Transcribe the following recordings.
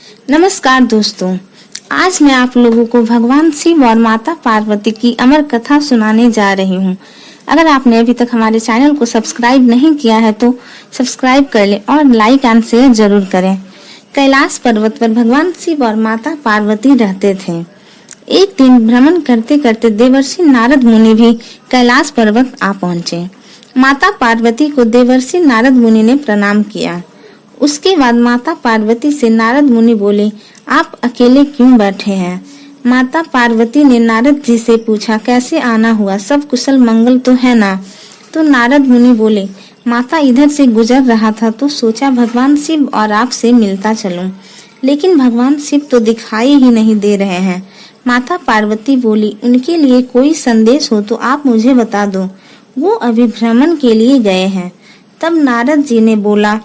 नमस्कार दोस्तों, आज मैं आप लोगों को भगवान शिव और माता पार्वती की अमर कथा सुनाने जा रही हूँ। अगर आपने अभी तक हमारे चैनल को सब्सक्राइब नहीं किया है तो सब्सक्राइब कर लें और लाइक एंड शेयर जरूर करें। कैलाश पर्वत पर भगवान शिव और माता पार्वती रहते थे। एक दिन भ्रमण करते करते देवर्षि नारद मुनि भी कैलाश पर्वत आ पहुँचे। माता पार्वती को देवर्षि नारद मुनि ने प्रणाम किया। उसके बाद माता पार्वती से नारद मुनि बोले, आप अकेले क्यों बैठे हैं? माता पार्वती ने नारद जी से पूछा, कैसे आना हुआ, सब कुशल मंगल तो है ना? तो नारद मुनि बोले, माता इधर से गुजर रहा था तो सोचा भगवान शिव और आप से मिलता चलूं, लेकिन भगवान शिव तो दिखाई ही नहीं दे रहे हैं। माता पार्वती बोली, उनके लिए कोई संदेश हो तो आप मुझे बता दो, वो अभी भ्रमण के लिए गए हैं। तब नारद जी ने बोला,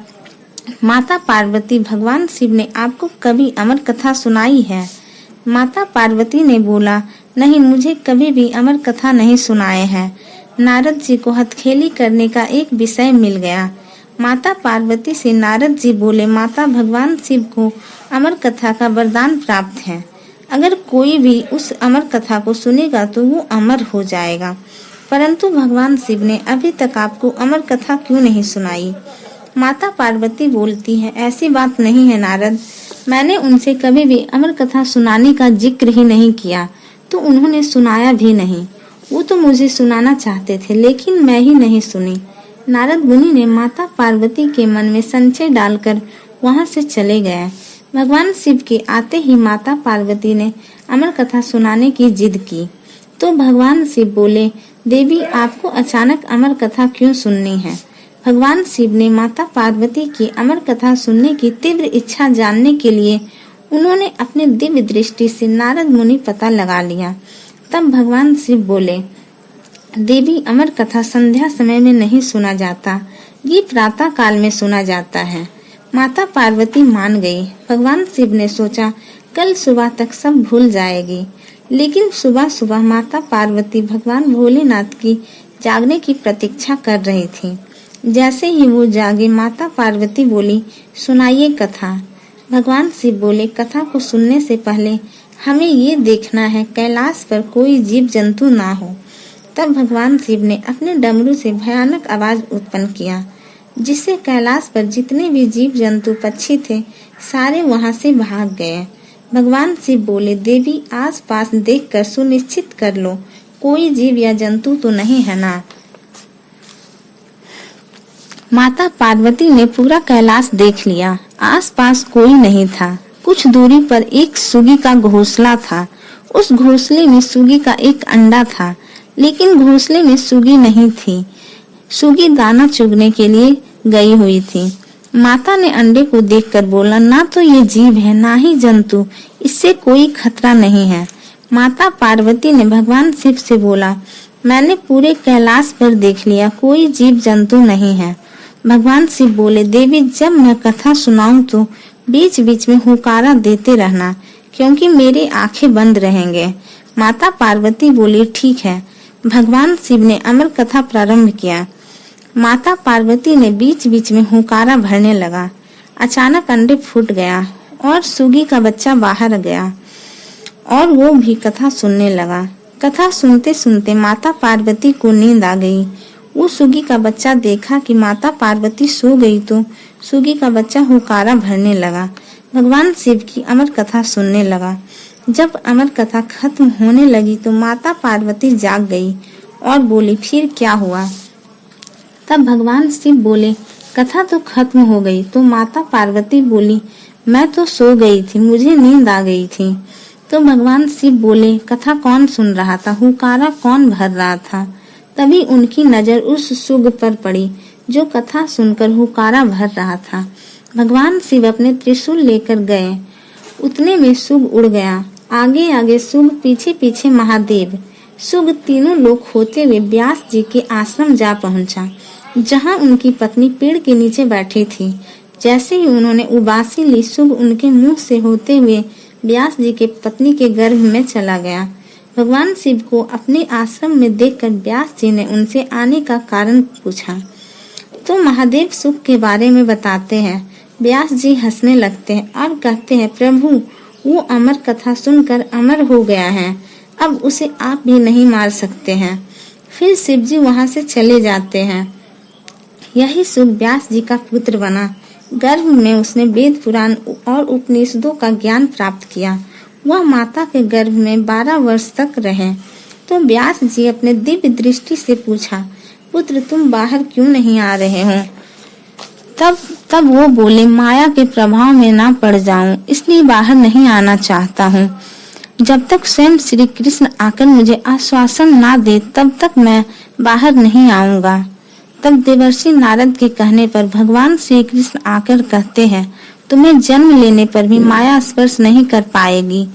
माता पार्वती, भगवान शिव ने आपको कभी अमर कथा सुनाई है? माता पार्वती ने बोला, नहीं, मुझे कभी भी अमर कथा नहीं सुनाए हैं। नारद जी को हथखेली करने का एक विषय मिल गया। माता पार्वती से नारद जी बोले, माता, भगवान शिव को अमर कथा का वरदान प्राप्त है। अगर कोई भी उस अमर कथा को सुनेगा तो वो अमर हो जाएगा, परंतु भगवान शिव ने अभी तक आपको अमर कथा क्यों नहीं सुनाई? माता पार्वती बोलती है, ऐसी बात नहीं है नारद, मैंने उनसे कभी भी अमर कथा सुनाने का जिक्र ही नहीं किया, तो उन्होंने सुनाया भी नहीं। वो तो मुझे सुनाना चाहते थे, लेकिन मैं ही नहीं सुनी। नारद मुनि ने माता पार्वती के मन में संशय डालकर वहां से चले गए। भगवान शिव के आते ही माता पार्वती ने अमर कथा सुनाने की जिद की, तो भगवान शिव बोले, देवी, आपको अचानक अमर कथा क्यों सुननी है? भगवान शिव ने माता पार्वती की अमर कथा सुनने की तीव्र इच्छा जानने के लिए उन्होंने अपने दिव्य दृष्टि से नारद मुनि पता लगा लिया। तब भगवान शिव बोले, देवी, अमर कथा संध्या समय में नहीं सुना जाता, ये प्रातः काल में सुना जाता है। माता पार्वती मान गई। भगवान शिव ने सोचा कल सुबह तक सब भूल जाएगी, लेकिन सुबह सुबह माता पार्वती भगवान भोलेनाथ की जागने की प्रतीक्षा कर रही थी। जैसे ही वो जागे, माता पार्वती बोली, सुनाइए कथा। भगवान शिव बोले, कथा को सुनने से पहले हमें ये देखना है कैलाश पर कोई जीव जंतु ना हो। तब भगवान शिव ने अपने डमरू से भयानक आवाज उत्पन्न किया, जिससे कैलाश पर जितने भी जीव जंतु पक्षी थे सारे वहां से भाग गए। भगवान शिव बोले, देवी, आस पास देख कर सुनिश्चित कर लो, कोई जीव या जंतु तो नहीं है ना? माता पार्वती ने पूरा कैलाश देख लिया। आसपास कोई नहीं था। कुछ दूरी पर एक सुगी का घोंसला था। उस घोंसले में सुगी का एक अंडा था, लेकिन घोंसले में सुगी नहीं थी। सुगी दाना चुगने के लिए गई हुई थी। माता ने अंडे को देखकर बोला, ना तो ये जीव है ना ही जंतु, इससे कोई खतरा नहीं है। माता पार्वती ने भगवान शिव से बोला, मैंने पूरे कैलाश पर देख लिया, कोई जीव जंतु नहीं है। भगवान शिव बोले, देवी, जब मैं कथा सुनाऊं तो बीच बीच में हुकारा देते रहना, क्योंकि मेरी आंखें बंद रहेंगे। माता पार्वती बोली, ठीक है। भगवान शिव ने अमर कथा प्रारंभ किया। माता पार्वती ने बीच बीच में हुकारा भरने लगा। अचानक अंडे फूट गया और सुगी का बच्चा बाहर गया और वो भी कथा सुनने लगा। कथा सुनते सुनते माता पार्वती को नींद आ गई। वो सुगी का बच्चा देखा कि माता पार्वती सो गई तो सुगी का बच्चा हुकारा भरने लगा। भगवान शिव की अमर कथा सुनने लगा। जब अमर कथा खत्म होने लगी तो माता पार्वती जाग गई और बोली, फिर क्या हुआ? तब भगवान शिव बोले, कथा तो खत्म हो गई। तो माता पार्वती बोली, मैं तो सो गई थी, मुझे नींद आ गई थी। तो भगवान शिव बोले, कथा कौन सुन रहा था, हुकारा कौन भर रहा था? तभी उनकी नजर उस सुग पर पड़ी जो कथा सुनकर हुकारा भर रहा था। भगवान शिव अपने त्रिशूल लेकर गए। उतने में सुग उड़ गया। आगे आगे सुग, पीछे पीछे महादेव। सुग तीनों लोग होते हुए व्यास जी के आश्रम जा पहुंचा, जहां उनकी पत्नी पेड़ के नीचे बैठी थी। जैसे ही उन्होंने उबासी ली, सुग उनके मुंह से होते हुए व्यास जी के पत्नी के गर्भ में चला गया। भगवान शिव को अपने आश्रम में देखकर व्यास जी ने उनसे आने का कारण पूछा, तो महादेव सुग के बारे में बताते हैं। व्यास जी हंसने लगते हैं और कहते हैं, प्रभु वो अमर कथा सुनकर अमर हो गया है, अब उसे आप भी नहीं मार सकते हैं। फिर शिव जी वहां से चले जाते हैं। यही सुख व्यास जी का पुत्र बना। गर्भ में उसने वेद पुराण और उपनिषदों का ज्ञान प्राप्त किया। वह माता के गर्भ में 12 वर्ष तक रहे। तो व्यास जी अपने दिव्य दृष्टि से पूछा, पुत्र तुम बाहर क्यों नहीं आ रहे हो? तब वो बोले, माया के प्रभाव में ना पड़ जाऊं, इसलिए बाहर नहीं आना चाहता हूँ। जब तक स्वयं श्री कृष्ण आकर मुझे आश्वासन ना दे तब तक मैं बाहर नहीं आऊंगा। तब देवर्षि नारद के कहने पर भगवान श्री कृष्ण आकर कहते हैं, तुम्हें जन्म लेने पर भी माया स्पर्श नहीं कर पाएगी।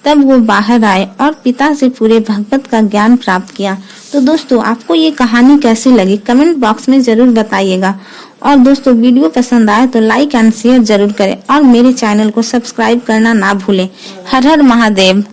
तब वो बाहर आए और पिता से पूरे भागवत का ज्ञान प्राप्त किया। तो दोस्तों, आपको ये कहानी कैसी लगी कमेंट बॉक्स में जरूर बताइएगा। और दोस्तों, वीडियो पसंद आए तो लाइक एंड शेयर जरूर करें और मेरे चैनल को सब्सक्राइब करना ना भूलें। हर हर महादेव।